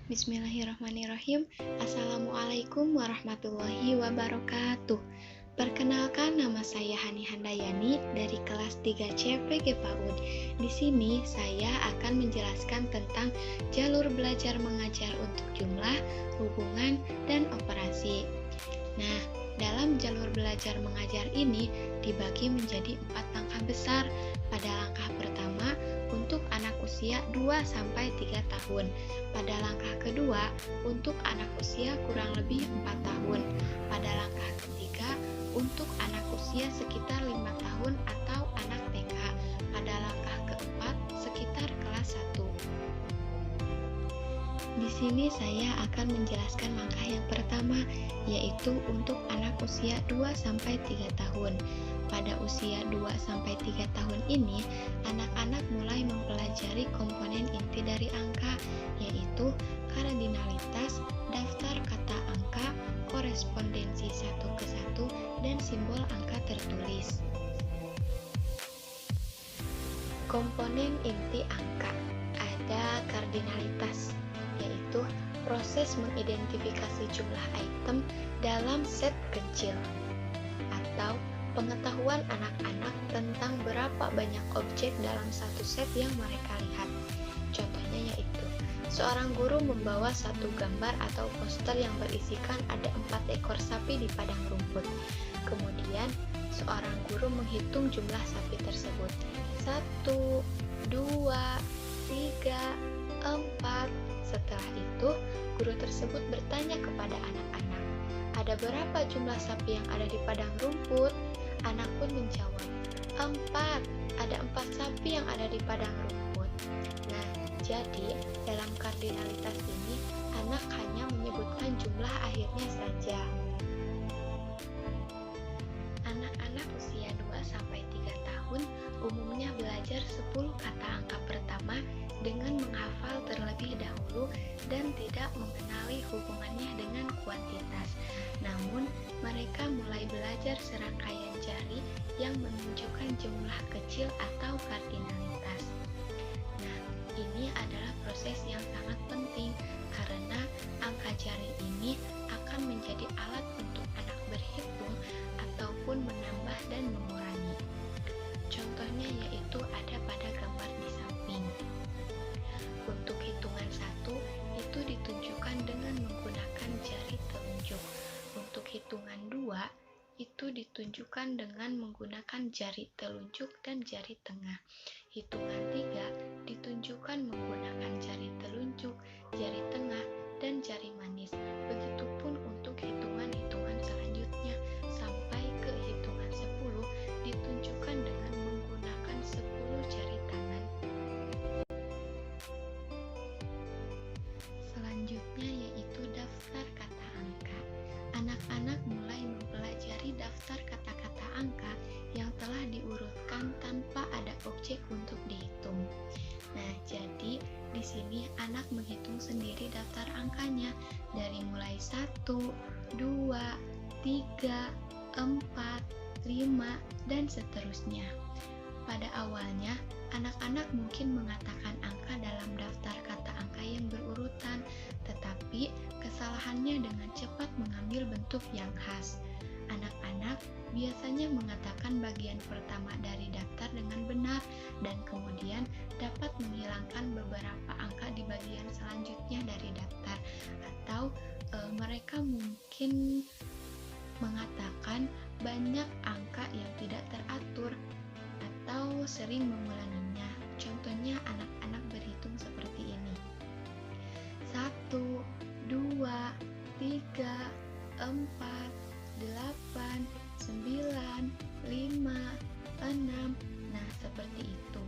Bismillahirrahmanirrahim. Assalamualaikum warahmatullahi wabarakatuh. Perkenalkan, nama saya Hani Handayani dari kelas 3C PG PAUD. Di sini saya akan menjelaskan tentang jalur belajar mengajar untuk jumlah, hubungan, dan operasi. Nah, dalam jalur belajar mengajar ini dibagi menjadi 4 langkah besar. Pada langkah pertama, untuk anak usia 2-3 tahun. Pada langkah kedua, untuk anak usia kurang lebih 4 tahun. Pada langkah ketiga, untuk anak usia sekitar 5 tahun atau anak TK. Pada langkah keempat, sekitar kelas 1. Di sini saya akan menjelaskan langkah yang pertama, yaitu untuk anak usia 2-3 tahun. Pada usia 2-3 tahun ini, anak-anak mulai mempelajari komponen inti dari angka, yaitu kardinalitas, daftar kata angka, korespondensi satu ke satu, dan simbol angka tertulis. Komponen inti angka ada kardinalitas, yaitu proses mengidentifikasi jumlah item dalam set kecil, atau pengetahuan anak-anak tentang berapa banyak objek dalam satu set yang mereka lihat. Contohnya yaitu, seorang guru membawa satu gambar atau poster yang berisikan ada 4 ekor sapi di padang rumput. Kemudian, seorang guru menghitung jumlah sapi tersebut. 1, 2, 3, 4. Setelah itu, guru tersebut bertanya kepada anak-anak, ada berapa jumlah sapi yang ada di padang rumput? Anak pun menjawab, 4. Ada 4 sapi yang ada di padang rumput. Nah, jadi dalam kardinalitas ini, anak hanya menyebutkan jumlah akhirnya saja. Anak-anak usia 2-3 tahun umumnya belajar 10 kata angka pertama dengan menghafal terlebih dahulu dan tidak mengenali hubungannya dengan kuantitas. Namun, mereka mulai belajar serangkaian jari yang menunjukkan jumlah kecil atau kardinalitas. Nah, ini adalah proses yang sangat penting karena angka jari ini akan menjadi alat untuk anak berhitung ataupun menambah dan mengurangi. Contohnya yaitu ada pada gambar di samping. Untuk hitungan 1, itu ditunjukkan dengan menggunakan jari telunjuk. Untuk hitungan 2, itu ditunjukkan dengan menggunakan jari telunjuk dan jari tengah. Hitungan 3 ditunjukkan menggunakan jari telunjuk, jari tengah, dan jari manis. Begitupun untuk hitungan-hitungan selanjutnya sampai ke hitungan 10 ditunjukkan dengan menggunakan 10 jari tangan. Selanjutnya yaitu daftar kata angka. Anak-anak mulai mempelajari daftar kata-kata angka yang telah diurutkan tanpa ada objek untuk dihitung. Nah, jadi di sini anak menghitung sendiri daftar angkanya dari mulai 1, 2, 3, 4, 5, dan seterusnya. Pada awalnya, anak-anak mungkin mengatakan angka dalam daftar kata angka yang berurutan, tetapi kesalahannya dengan cepat mengambil bentuk yang khas. Anak-anak biasanya mengatakan bagian pertama dari daftar dengan benar dan kemudian dapat menghilangkan beberapa angka di bagian selanjutnya dari daftar, atau mereka mungkin mengatakan banyak angka yang tidak teratur atau sering mengulanginya. Contohnya anak-anak berhitung seperti ini. 1, 2, 3, 4, 8, 9, 5, 6. Nah, seperti itu.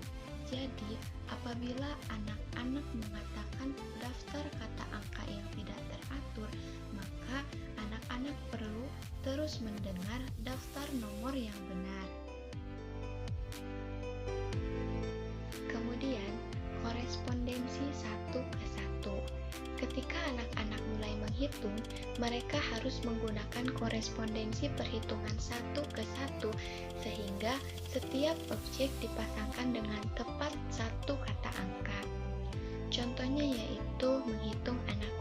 Jadi, apabila anak-anak mengatakan daftar kata angka yang tidak teratur, maka anak-anak perlu terus mendengar daftar nomor yang benar. Kemudian, korespondensi 1 ke 1. Ketika anak-anak mulai menghitung, mereka harus menggunakan korespondensi perhitungan 1 ke 1 sehingga setiap objek dipasangkan dengan tepat satu kata angka. Contohnya yaitu menghitung anak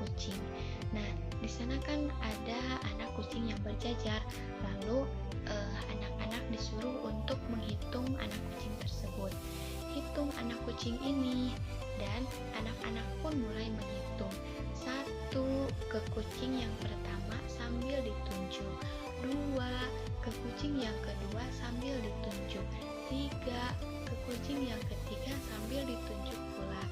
misalkan ada anak kucing yang berjajar, lalu anak-anak disuruh untuk menghitung anak kucing tersebut. Hitung anak kucing ini, dan anak-anak pun mulai menghitung. 1 ke kucing yang pertama sambil ditunjuk, 2 ke kucing yang kedua sambil ditunjuk, 3 ke kucing yang ketiga sambil ditunjuk pula.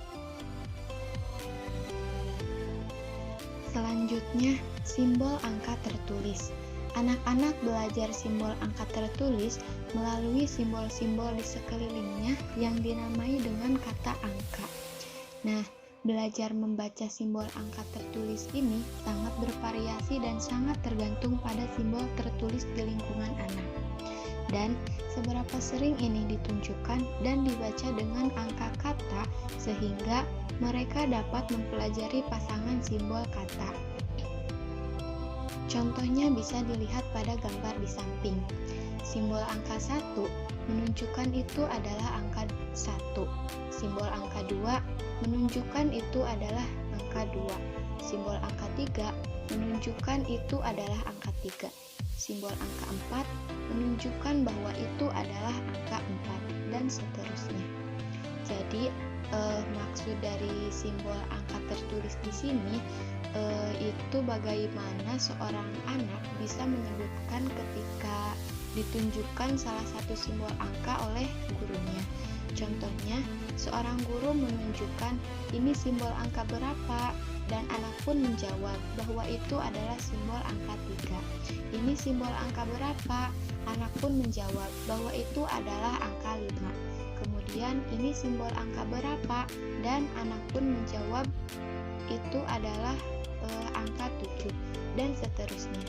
Selanjutnya, simbol angka tertulis. Anak-anak belajar simbol angka tertulis melalui simbol-simbol di sekelilingnya yang dinamai dengan kata angka. Nah, belajar membaca simbol angka tertulis ini sangat bervariasi dan sangat tergantung pada simbol tertulis di lingkungan anak. Dan seberapa sering ini ditunjukkan dan dibaca dengan angka kata sehingga mereka dapat mempelajari pasangan simbol kata. Contohnya bisa dilihat pada gambar di samping. Simbol angka 1 menunjukkan itu adalah angka 1. Simbol angka 2 menunjukkan itu adalah angka 2. Simbol angka 3 menunjukkan itu adalah angka 3. Simbol angka 4 menunjukkan bahwa itu adalah angka 4 dan seterusnya. Jadi maksud dari simbol angka tertulis di sini itu bagaimana seorang anak bisa menyebutkan ketika ditunjukkan salah satu simbol angka oleh gurunya. Contohnya, seorang guru menunjukkan ini simbol angka berapa, dan anak pun menjawab bahwa itu adalah simbol angka 3. Ini simbol angka berapa? Anak pun menjawab bahwa itu adalah angka 5. Kemudian ini simbol angka berapa, dan anak pun menjawab itu adalah angka 7, dan seterusnya.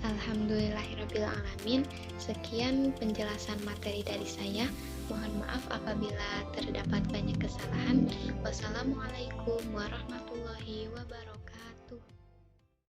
Alhamdulillahirrabbilalamin. Sekian penjelasan materi dari saya. Mohon maaf apabila terdapat banyak kesalahan. Wassalamualaikum warahmatullahi wabarakatuh.